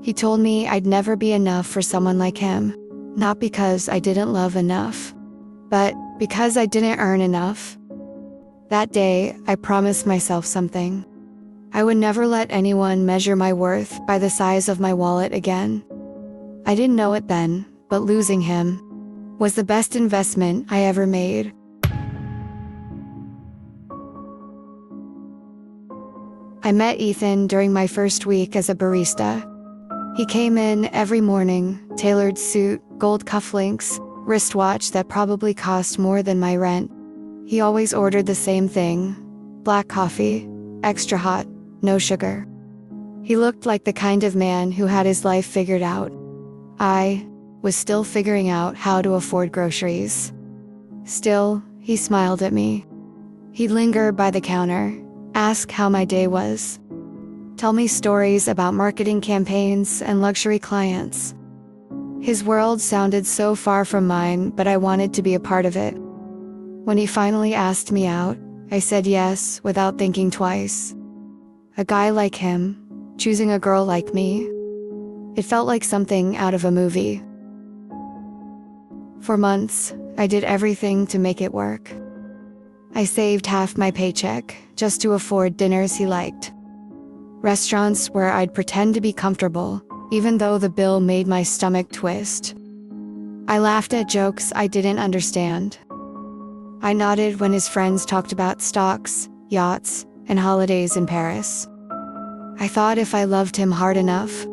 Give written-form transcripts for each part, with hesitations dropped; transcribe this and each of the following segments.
He told me I'd never be enough for someone like him, not because I didn't love enough, but because I didn't earn enough. That day, I promised myself something. I would never let anyone measure my worth by the size of my wallet again. I didn't know it then, but losing him was the best investment I ever made. I met Ethan during my first week as a barista. He came in every morning, tailored suit, gold cufflinks, wristwatch that probably cost more than my rent. He always ordered the same thing: black coffee, extra hot, no sugar. He looked like the kind of man who had his life figured out. I was still figuring out how to afford groceries. Still, he smiled at me. He'd linger by the counter, ask how my day was, tell me stories about marketing campaigns and luxury clients. His world sounded so far from mine, but I wanted to be a part of it. When he finally asked me out, I said yes without thinking twice. A guy like him, choosing a girl like me, it felt like something out of a movie. For months, I did everything to make it work. I saved half my paycheck just to afford dinners he liked. Restaurants where I'd pretend to be comfortable, even though the bill made my stomach twist. I laughed at jokes I didn't understand. I nodded when his friends talked about stocks, yachts, and holidays in Paris. I thought if I loved him hard enough,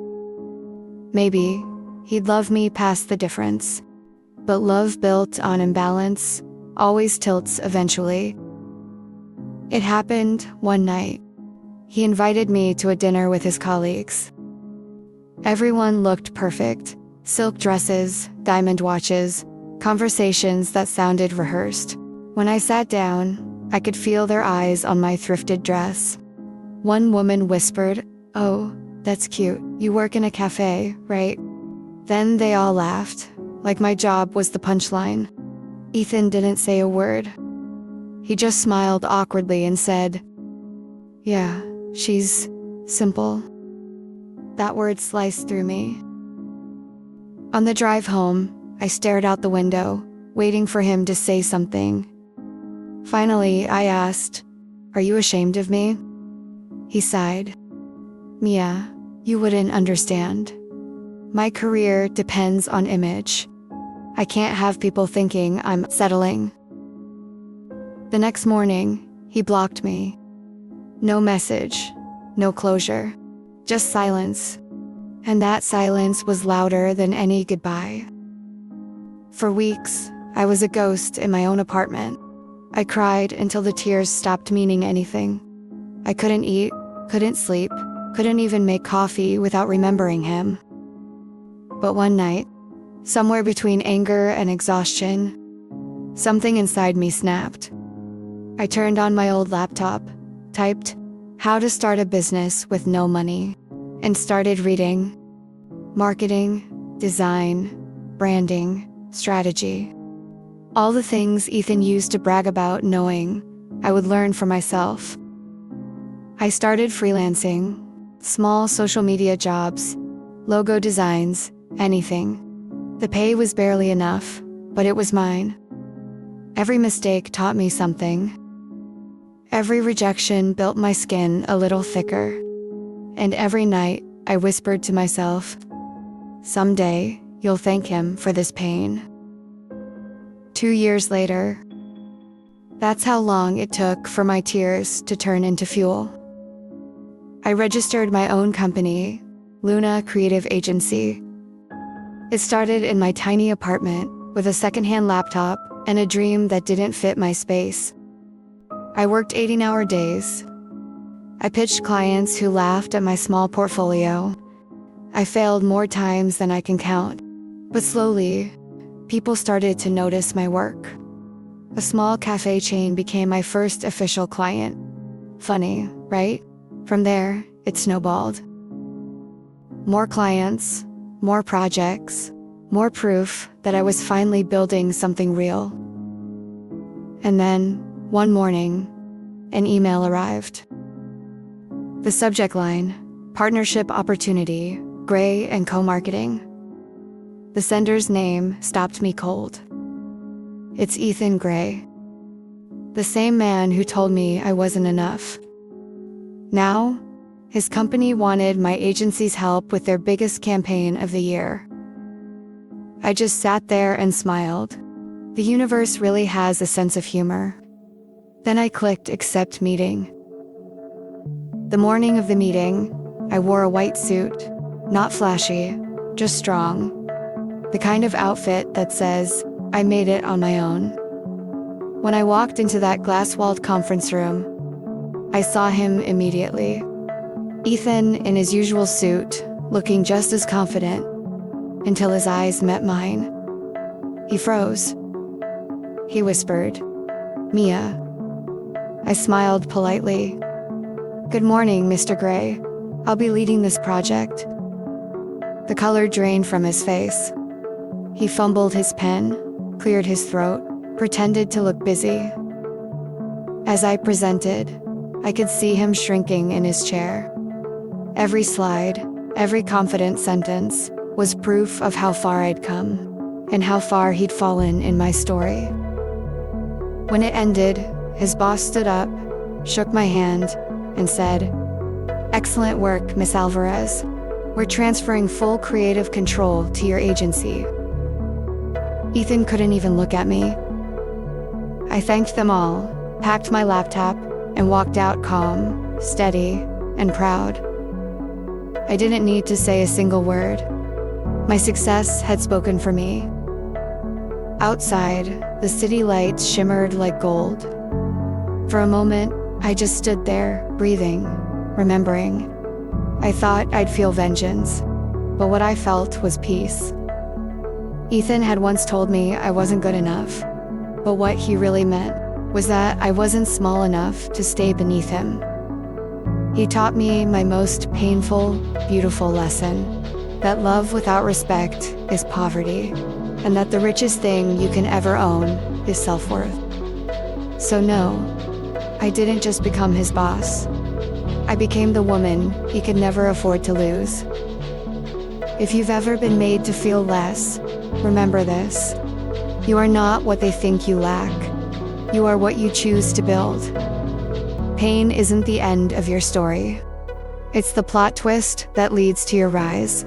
maybe he'd love me past the difference. But love built on imbalance always tilts eventually. It happened one night. He invited me to a dinner with his colleagues. Everyone looked perfect: silk dresses, diamond watches, conversations that sounded rehearsed. When I sat down, I could feel their eyes on my thrifted dress. One woman whispered, "Oh, that's cute. You work in a cafe, right?" Then they all laughed, like my job was the punchline. Ethan didn't say a word. He just smiled awkwardly and said, "Yeah, she's simple." That word sliced through me. On the drive home, I stared out the window, waiting for him to say something. Finally, I asked, "Are you ashamed of me?" He sighed. "Mia, you wouldn't understand. My career depends on image. I can't have people thinking I'm settling." The next morning, he blocked me. No message, no closure, just silence. And that silence was louder than any goodbye. For weeks, I was a ghost in my own apartment. I cried until the tears stopped meaning anything. I couldn't eat, couldn't sleep, couldn't even make coffee without remembering him. But one night, somewhere between anger and exhaustion, something inside me snapped. I turned on my old laptop, typed "how to start a business with no money," and started reading. Marketing, design, branding, strategy. All the things Ethan used to brag about, knowing I would learn for myself. I started freelancing, small social media jobs, logo designs, anything. The pay was barely enough, but it was mine. Every mistake taught me something. Every rejection built my skin a little thicker. And every night, I whispered to myself, "Someday, you'll thank him for this pain." 2 years later, that's how long it took for my tears to turn into fuel. I registered my own company, Luna Creative Agency. It started in my tiny apartment with a secondhand laptop and a dream that didn't fit my space. I worked 18-hour days. I pitched clients who laughed at my small portfolio. I failed more times than I can count. But slowly, people started to notice my work. A small cafe chain became my first official client. Funny, right? From there, it snowballed. More clients, more projects, more proof that I was finally building something real. And then, one morning, an email arrived. The subject line, "Partnership Opportunity," Gray and Co-Marketing. The sender's name stopped me cold. It's Ethan Gray. The same man who told me I wasn't enough. Now, his company wanted my agency's help with their biggest campaign of the year. I just sat there and smiled. The universe really has a sense of humor. Then I clicked accept meeting. The morning of the meeting, I wore a white suit, not flashy, just strong. The kind of outfit that says, I made it on my own. When I walked into that glass-walled conference room, I saw him immediately. Ethan in his usual suit, looking just as confident, until his eyes met mine. He froze. He whispered, "Mia." I smiled politely. "Good morning, Mr. Gray. I'll be leading this project." The color drained from his face. He fumbled his pen, cleared his throat, pretended to look busy. As I presented, I could see him shrinking in his chair. Every slide, every confident sentence, was proof of how far I'd come, and how far he'd fallen in my story. When it ended, his boss stood up, shook my hand, and said, "Excellent work, Miss Alvarez. We're transferring full creative control to your agency." Ethan couldn't even look at me. I thanked them all, packed my laptop, and walked out calm, steady, and proud. I didn't need to say a single word. My success had spoken for me. Outside, the city lights shimmered like gold. For a moment, I just stood there, breathing, remembering. I thought I'd feel vengeance, but what I felt was peace. Ethan had once told me I wasn't good enough, but what he really meant was that I wasn't small enough to stay beneath him. He taught me my most painful, beautiful lesson, that love without respect is poverty, and that the richest thing you can ever own is self-worth. So no, I didn't just become his boss. I became the woman he could never afford to lose. If you've ever been made to feel less, remember this. You are not what they think you lack. You are what you choose to build. Pain isn't the end of your story. It's the plot twist that leads to your rise.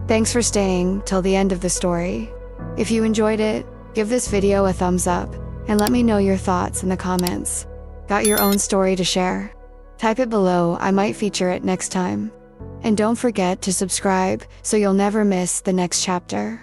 Thanks for staying till the end of the story. If you enjoyed it, give this video a thumbs up and let me know your thoughts in the comments. Got your own story to share? Type it below, I might feature it next time. And don't forget to subscribe so you'll never miss the next chapter.